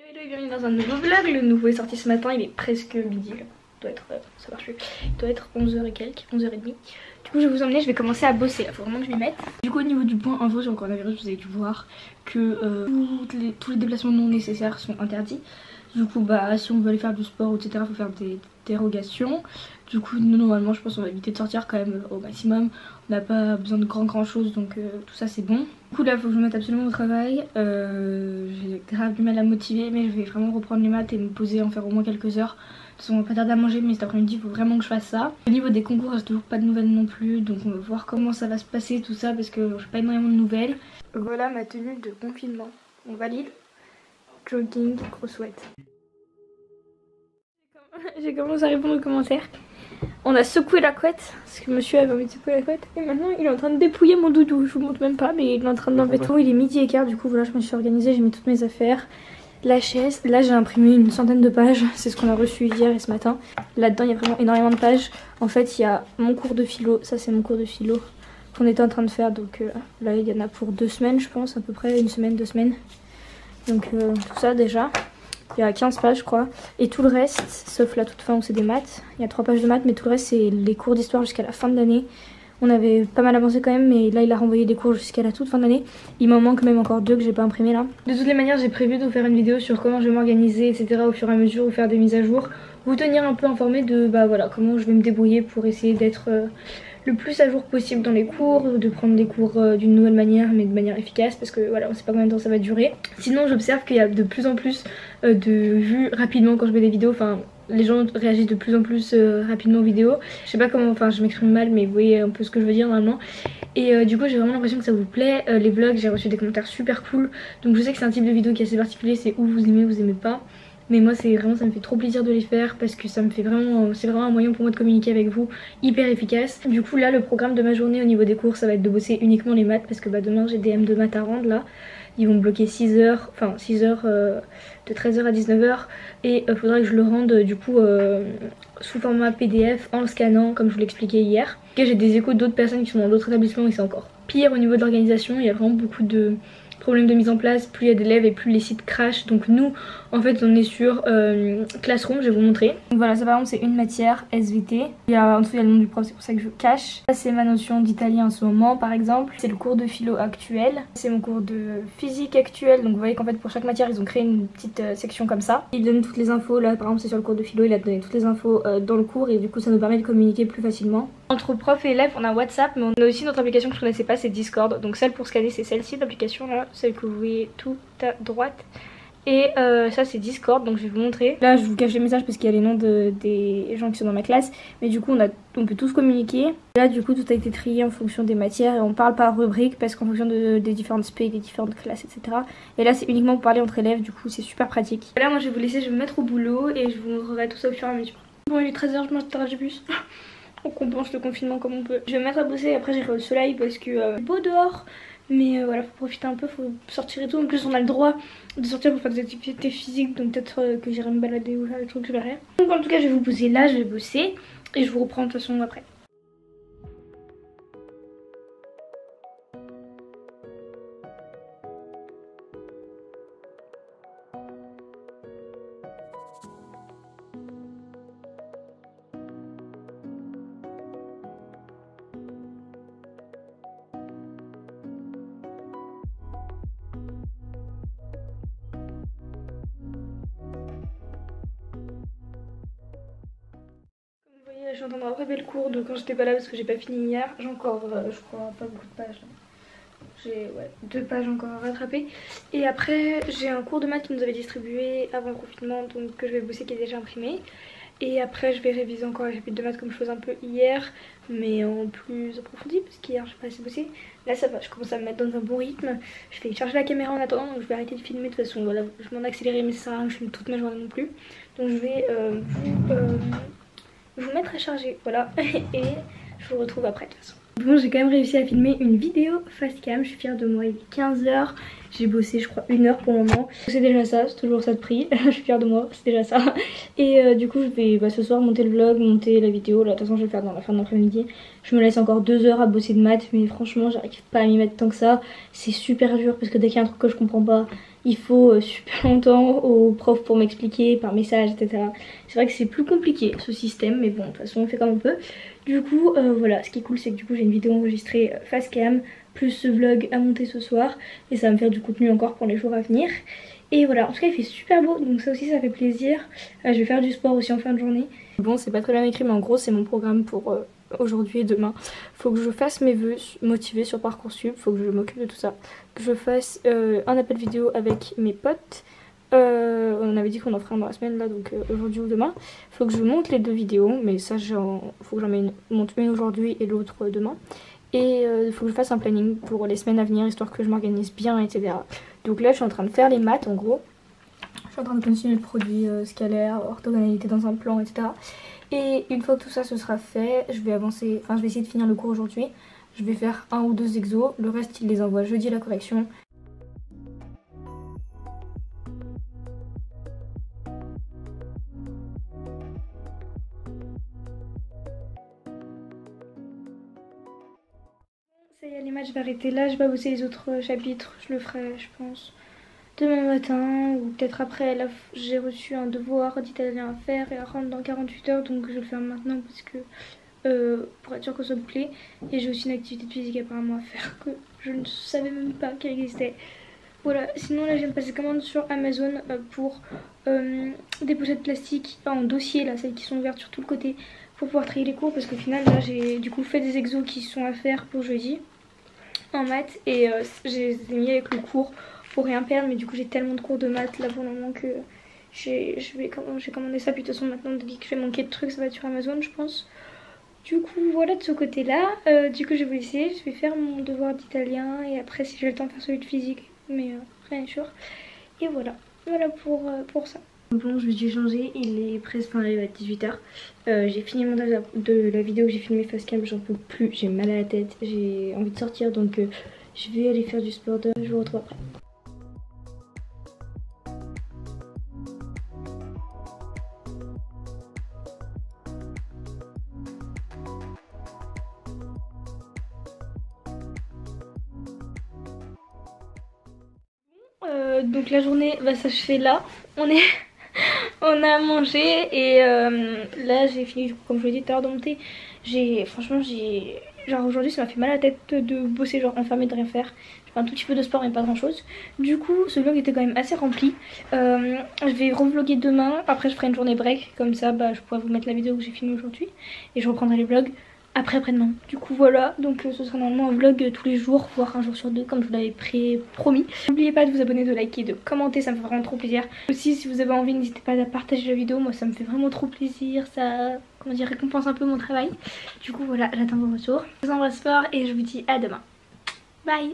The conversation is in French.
Hello et bienvenue dans un nouveau vlog. Le nouveau est sorti ce matin, il est presque midi là. Il doit être, ça marche plus. Il doit être 11h et quelques, 11h30. Du coup je vais vous emmener, je vais commencer à bosser là, faut vraiment que je m'y mette. Du coup au niveau du point info sur le coronavirus, vous avez dû voir que tous les déplacements non nécessaires sont interdits. Du coup bah si on veut aller faire du sport etc, il faut faire des dérogations. Du coup nous normalement je pense qu'on va éviter de sortir quand même au maximum. On n'a pas besoin de grand chose donc tout ça c'est bon. Du coup là il faut que je me mette absolument au travail. J'ai grave du mal à me motiver mais je vais vraiment reprendre les maths et me poser, en faire au moins quelques heures. De toute façon on va pas tarder à manger mais cet après-midi il faut vraiment que je fasse ça. Au niveau des concours j'ai toujours pas de nouvelles non plus, donc on va voir comment ça va se passer tout ça parce que j'ai pas énormément de nouvelles. Voilà ma tenue de confinement. On valide. Jogging, gros sweat. J'ai commencé à répondre aux commentaires. On a secoué la couette parce que monsieur avait envie de secouer la couette et maintenant il est en train de dépouiller mon doudou. Je vous montre même pas mais il est en train d'enlever tout. Il est midi et quart, du coup voilà je me suis organisée, j'ai mis toutes mes affaires. La chaise, là j'ai imprimé une centaine de pages, c'est ce qu'on a reçu hier et ce matin. Là-dedans il y a vraiment énormément de pages. En fait il y a mon cours de philo, ça c'est mon cours de philo qu'on était en train de faire. Donc là il y en a pour 2 semaines je pense, à peu près 1 semaine, 2 semaines. Donc tout ça déjà. Il y a 15 pages je crois. Et tout le reste, sauf la toute fin où c'est des maths. Il y a 3 pages de maths mais tout le reste c'est les cours d'histoire jusqu'à la fin de l'année. On avait pas mal avancé quand même mais là il a renvoyé des cours jusqu'à la toute fin d'année. Il m'en manque même encore 2 que j'ai pas imprimé là. De toutes les manières j'ai prévu de vous faire une vidéo sur comment je vais m'organiser etc. au fur et à mesure, ou faire des mises à jour. Vous tenir un peu informé de bah voilà comment je vais me débrouiller pour essayer d'être le plus à jour possible dans les cours, de prendre des cours d'une nouvelle manière mais de manière efficace parce que voilà on sait pas combien de temps ça va durer. Sinon j'observe qu'il y a de plus en plus de vues rapidement quand je mets des vidéos, enfin les gens réagissent de plus en plus rapidement aux vidéos. Je sais pas comment, enfin je m'exprime mal mais vous voyez un peu ce que je veux dire normalement. Et du coup j'ai vraiment l'impression que ça vous plaît. Les vlogs, j'ai reçu des commentaires super cool. Donc je sais que c'est un type de vidéo qui est assez particulier, c'est où vous aimez pas. Mais moi c'est vraiment, ça me fait trop plaisir de les faire parce que ça me fait vraiment, c'est vraiment un moyen pour moi de communiquer avec vous hyper efficace. Du coup là le programme de ma journée au niveau des cours ça va être de bosser uniquement les maths parce que bah demain j'ai des M de maths à rendre là. Ils vont me bloquer 6 heures, enfin 6 heures de 13h à 19h et il faudra que je le rende du coup sous format PDF en le scannant comme je vous l'expliquais hier. Et j'ai des échos d'autres personnes qui sont dans d'autres établissements et c'est encore pire au niveau de l'organisation. Il y a vraiment beaucoup de problèmes de mise en place, plus il y a d'élèves et plus les sites crashent. Donc nous en fait on est sur Classroom, je vais vous montrer. Donc voilà, ça par exemple c'est une matière SVT. En dessous il y a le nom du prof, c'est pour ça que je cache. Ça c'est ma notion d'italien en ce moment par exemple. C'est le cours de philo actuel. C'est mon cours de physique actuel. Donc vous voyez qu'en fait pour chaque matière ils ont créé une petite section comme ça. Ils donnent toutes les infos, là par exemple c'est sur le cours de philo, il a donné toutes les infos dans le cours et du coup ça nous permet de communiquer plus facilement. Entre prof et élève on a WhatsApp mais on a aussi notre application que je ne connaissais pas, c'est Discord. Donc celle pour scanner c'est celle-ci, l'application là, celle que vous voyez tout à droite. Et ça c'est Discord, donc je vais vous montrer. Là je vous cache les messages parce qu'il y a les noms des gens qui sont dans ma classe. Mais du coup on peut tous communiquer. Là du coup tout a été trié en fonction des matières et on parle par rubrique parce qu'en fonction des différentes spé, des différentes classes etc. Et là c'est uniquement pour parler entre élèves, du coup c'est super pratique. Là moi je vais vous laisser, je vais me mettre au boulot et je vous montrerai tout ça au fur et à mesure. Bon il est 13h, je mange du bus. On compense le confinement comme on peut. Je vais me mettre à bosser, après j'irai au soleil parce que beau dehors. Mais voilà, faut profiter un peu, faut sortir et tout. En plus on a le droit de sortir pour faire des activités physiques. Donc peut-être que j'irai me balader ou faire des trucs, je verrai. Donc en tout cas je vais vous poser là, je vais bosser. Et je vous reprends de toute façon après. Je suis en train de rattraper le cours de quand j'étais pas là parce que j'ai pas fini hier. J'ai encore, je crois, pas beaucoup de pages. J'ai 2 pages encore à rattraper. Et après, j'ai un cours de maths qui nous avait distribué avant le confinement, donc que je vais bosser qui est déjà imprimé. Et après, je vais réviser encore les chapitres de maths comme je faisais un peu hier, mais en plus approfondi parce qu'hier j'ai pas assez bossé. Là ça va, je commence à me mettre dans un bon rythme. Je vais charger la caméra en attendant, donc je vais arrêter de filmer de toute façon. Voilà, je m'en accélérer mais ça sert à rien que je filme toute ma journée non plus. Donc je vais vous mettre à charger, voilà, et je vous retrouve après de toute façon. Bon j'ai quand même réussi à filmer une vidéo face cam, je suis fière de moi, il est 15h, j'ai bossé je crois 1 heure pour le moment. C'est déjà ça, c'est toujours ça de prix, je suis fière de moi, c'est déjà ça. Et du coup je vais ce soir monter le vlog, monter la vidéo, là de toute façon je vais le faire dans la fin de l'après-midi. Je me laisse encore 2 heures à bosser de maths mais franchement j'arrive pas à m'y mettre tant que ça. C'est super dur parce que dès qu'il y a un truc que je comprends pas, il faut super longtemps au prof pour m'expliquer par message, etc. C'est vrai que c'est plus compliqué ce système, mais bon, de toute façon on fait comme on peut. Du coup, voilà, ce qui est cool c'est que du coup j'ai une vidéo enregistrée face cam, plus ce vlog à monter ce soir, et ça va me faire du contenu encore pour les jours à venir. Et voilà, en tout cas il fait super beau, donc ça aussi ça fait plaisir. Je vais faire du sport aussi en fin de journée. Bon, c'est pas très bien écrit, mais en gros c'est mon programme pour aujourd'hui et demain. Faut que je fasse mes vœux motivés sur Parcoursup, faut que je m'occupe de tout ça. Que je fasse un appel vidéo avec mes potes. On avait dit qu'on en ferait un dans la semaine là, donc aujourd'hui ou demain. Faut que je monte les 2 vidéos, mais ça faut que j'en monte une aujourd'hui et l'autre demain. Et il faut que je fasse un planning pour les semaines à venir, histoire que je m'organise bien, etc. Donc là je suis en train de faire les maths en gros. Je suis en train de continuer le produit scalaire, orthogonalité dans un plan, etc. Et une fois que tout ça ce sera fait, je vais avancer, enfin je vais essayer de finir le cours aujourd'hui. Je vais faire 1 ou 2 exos, le reste il les envoie jeudi à la correction. Ça y est, les maths, je vais arrêter là, je vais bosser les autres chapitres, je le ferai je pense demain matin ou peut-être après. Là j'ai reçu un devoir d'italien à faire et à rendre dans 48 heures, donc je vais le faire maintenant parce que pour être sûr que ce soit bouclé. Et j'ai aussi une activité physique apparemment à faire que je ne savais même pas qu'elle existait. Voilà, sinon là je viens de passer commande sur Amazon pour des pochettes plastiques en dossier, là, celles qui sont ouvertes sur tout le côté, pour pouvoir trier les cours, parce qu'au final là j'ai du coup fait des exos qui sont à faire pour jeudi en maths, et je les ai mis avec le cours pour rien perdre, mais du coup j'ai tellement de cours de maths là pour le moment que j'ai commandé ça. Puis de toute façon maintenant dès que je vais manquer de trucs ça va être sur Amazon je pense. Du coup voilà de ce côté là, du coup je vais vous laisser, je vais faire mon devoir d'italien et après si j'ai le temps de faire celui de physique, mais rien n'est sûr. Et voilà, voilà pour ça. Bon, je me suis changée, il est presque, enfin il est à 18 h. J'ai fini mon montage de la vidéo que j'ai filmée face cam, j'en peux plus, j'ai mal à la tête, j'ai envie de sortir, donc je vais aller faire du sport. Je vous retrouve après. Donc la journée va s'achever là. On a mangé et là j'ai fini du coup, comme je vous l'ai dit tout à l'heure, de monter. Franchement genre aujourd'hui ça m'a fait mal à la tête de bosser genre enfermée de rien faire. J'ai fait un tout petit peu de sport mais pas grand chose. Du coup ce vlog était quand même assez rempli. Je vais revlogger demain. Après je ferai une journée break. Comme ça je pourrai vous mettre la vidéo que j'ai filmée aujourd'hui. Et je reprendrai les vlogs après-demain. Du coup voilà, donc ce sera normalement un vlog tous les jours, voire un jour sur 2 comme je vous l'avais promis. N'oubliez pas de vous abonner, de liker, de commenter, ça me fait vraiment trop plaisir. Aussi si vous avez envie n'hésitez pas à partager la vidéo, moi ça me fait vraiment trop plaisir, ça comment dire, récompense un peu mon travail. Du coup voilà, j'attends vos retours. Je vous embrasse fort et je vous dis à demain. Bye.